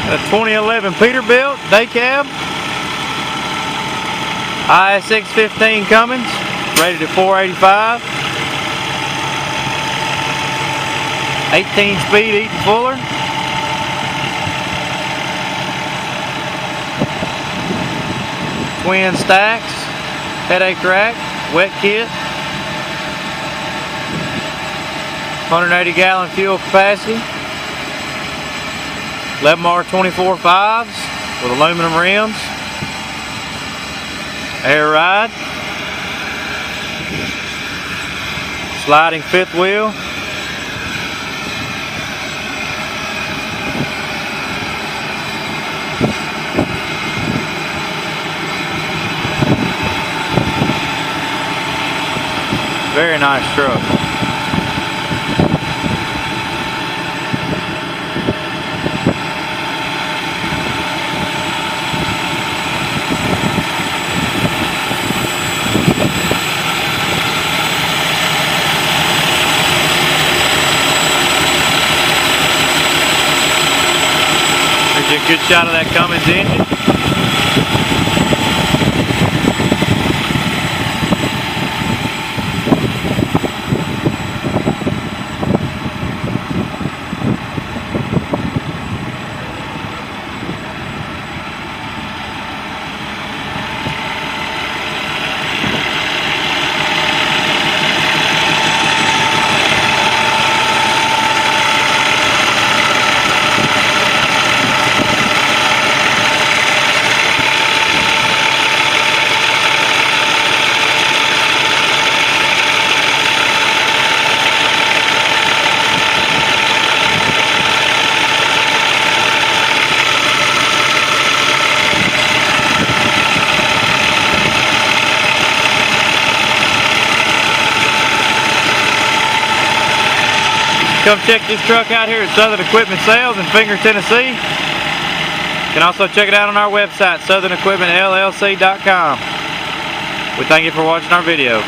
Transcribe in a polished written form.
A 2011 Peterbilt day cab, IS615 Cummins, rated at 485, 18 speed Eaton Fuller. Twin stacks, headache rack, wet kit, 180 gallon fuel capacity. 11R 24.5s with aluminum rims, air ride, sliding fifth wheel, very nice truck. Here's a good shot of that Cummins engine. Come check this truck out here at Southern Equipment Sales in Finger, Tennessee. You can also check it out on our website, southernequipmentllc.com. We thank you for watching our video.